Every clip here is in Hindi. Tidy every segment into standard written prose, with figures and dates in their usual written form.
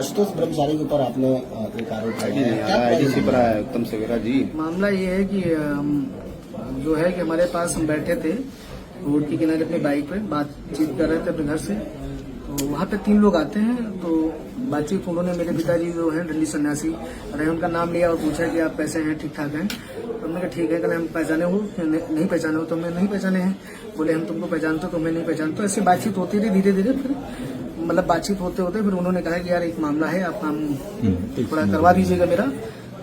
आशुतोष ब्रह्मचारी के ऊपर आपने एक आरोप लगाया आईडीसी पर आया उत्तम सवेरा जी। मामला ये है कि जो है कि हमारे पास हम बैठे थे रोड के किनारे अपनी बाइक पे बातचीत कर रहे थे अपने घर से। तो वहाँ पे 3 लोग आते हैं। तो बातचीत उन्होंने मेरे पिताजी जो है डंडी सन्यासी रहे उनका नाम लिया और पूछा कि आप कैसे हैं, ठीक ठाक हैं। तो हमने कहा ठीक है, कल हम पहचाने हो नहीं पहचाने हो। तो हमें नहीं पहचाने हैं। बोले हम तुमको पहचानते तो हमें नहीं पहचानते। तो ऐसी बातचीत होती रही धीरे धीरे। फिर मतलब बातचीत होते होते फिर उन्होंने कहा कि यार एक मामला है, आप काम थोड़ा करवा दीजिएगा मेरा।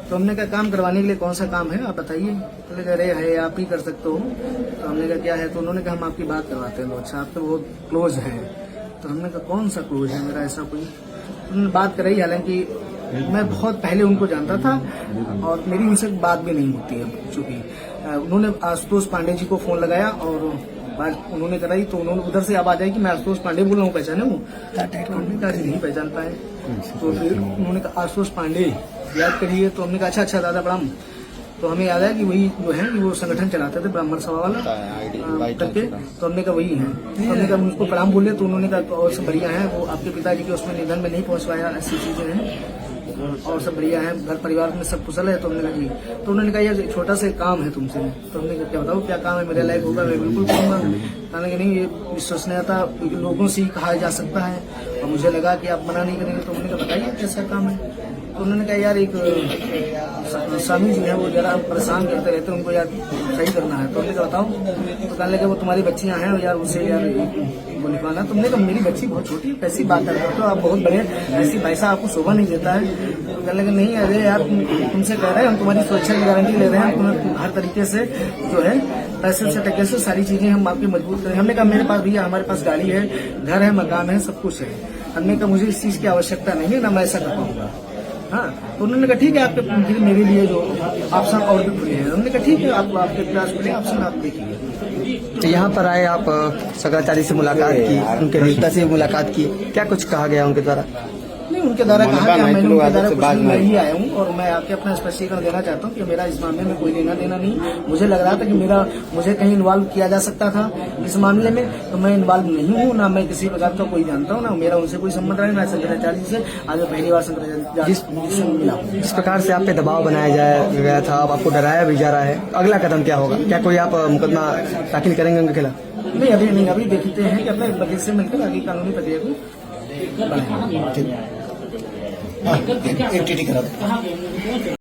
तो हमने कहा काम करवाने के लिए कौन सा काम है आप बताइए। तो कह रहे है आप ही कर सकते हो। तो हमने कहा क्या है। तो उन्होंने कहा हम आपकी बात करवाते हैं। अच्छा, आप तो बहुत क्लोज हैं। तो हमने कहा कौन सा क्लोज है मेरा, ऐसा कोई। उन्होंने बात कराई, हालांकि मैं बहुत पहले उनको जानता था और मेरी उनसे बात भी नहीं होती है। चूंकि उन्होंने आशुतोष पांडे जी को फोन लगाया और बात उन्होंने कराई। तो उन्होंने उधर से आवाज आई कि मैं आशुतोष पांडे बोल रहा हूँ, पहचाने हूँ। तो हमने कहा नहीं पहचान पाए। तो फिर उन्होंने कहा आशुतोष पांडे याद करिए। तो हमने कहा अच्छा दादा प्रणाम। तो हमें याद है कि वही जो है वो संगठन चलाते थे ब्राह्मण सभा वाला करके। तो हमने कहा वही है। तो हमने कहा उनको प्रणाम बोले। तो उन्होंने कहा और सब बढ़िया है, वो आपके पिताजी के उसमें निधन में नहीं पहुंच पाया, ऐसी चीजें हैं और सब बढ़िया है, घर परिवार में सब कुशल है। तो हमने कहा जी। तो उन्होंने कहा यार छोटा सा काम है तुमसे। तो हमने कहा क्या बताओ क्या काम है, मेरे लायक होगा मैं बिल्कुल करूंगा। कहने नहीं, ये विश्वसनीयता लोगों से ही कहा जा सकता है और मुझे लगा कि आप मना नहीं करेंगे। तो उन्होंने कहा बताइए कैसा काम है। तो उन्होंने कहा यार एक स्वामी जी है, वो जरा परेशान करते रहते हैं, उनको यार सही करना है। तो हमने कहा बताओ। तो कहने लगे वो तुम्हारी बच्चियां हैं यार, उससे यार वो लिखवाना। तुमने कहा मेरी बच्ची बहुत छोटी है, कैसी बात करते हो, तो आप बहुत बड़े, ऐसी पैसा आपको शोभा नहीं देता है। तो कहने लगे नहीं अरे यार तुमसे कह रहे हैं, हम तुम्हारी सुरक्षा की गारंटी ले रहे हैं, तुम्हें हर तरीके से जो है पैसे से टके से सारी चीजें हम आपकी मजबूत करें। हमने कहा मेरे पास भैया हमारे पास गाड़ी है, घर है, मकान है, सब कुछ है। हमने कहा मुझे इस चीज की आवश्यकता नहीं है, ना मैं ऐसा कर पाऊंगा। हाँ, तो उन्होंने कहा ठीक है, आपके मेरे लिए जो ऑप्शन और भी खुले हैं। हमने कहा ठीक है, आपके प्रयास खुले ऑप्शन आप देखिए। तो यहाँ पर आए आप शंकराचार्य से मुलाकात की, उनके नेता से मुलाकात की, क्या कुछ कहा गया उनके द्वारा? नहीं, उनके द्वारा कहा कि मैंने उनके द्वारा कुछ नहीं, मैं ही आया हूँ और मैं आके अपना स्पष्टीकरण देना चाहता हूँ कि मेरा इस मामले में कोई लेना देना नहीं। मुझे लग रहा था कि मुझे कहीं इन्वॉल्व किया जा सकता था इस मामले में, तो मैं इन्वॉल्व नहीं हूँ, ना मैं किसी प्रकार का कोई जानता हूँ, ना मेरा उनसे कोई संबंध रहा, ना शंकराचार्य से आज पहली बार शंकराचार्य से मिला। जिस प्रकार से आप पे दबाव बनाया गया था, अब आपको डराया भी जा रहा है, अगला कदम क्या होगा? क्या कोई आप मुकदमा दाखिल करेंगे उनके खिलाफ? नहीं, अभी देखते हैं कि अपने वकील से मिलकर आगे कानूनी प्रक्रिया को बढ़ाएंगे। एक टीटी करा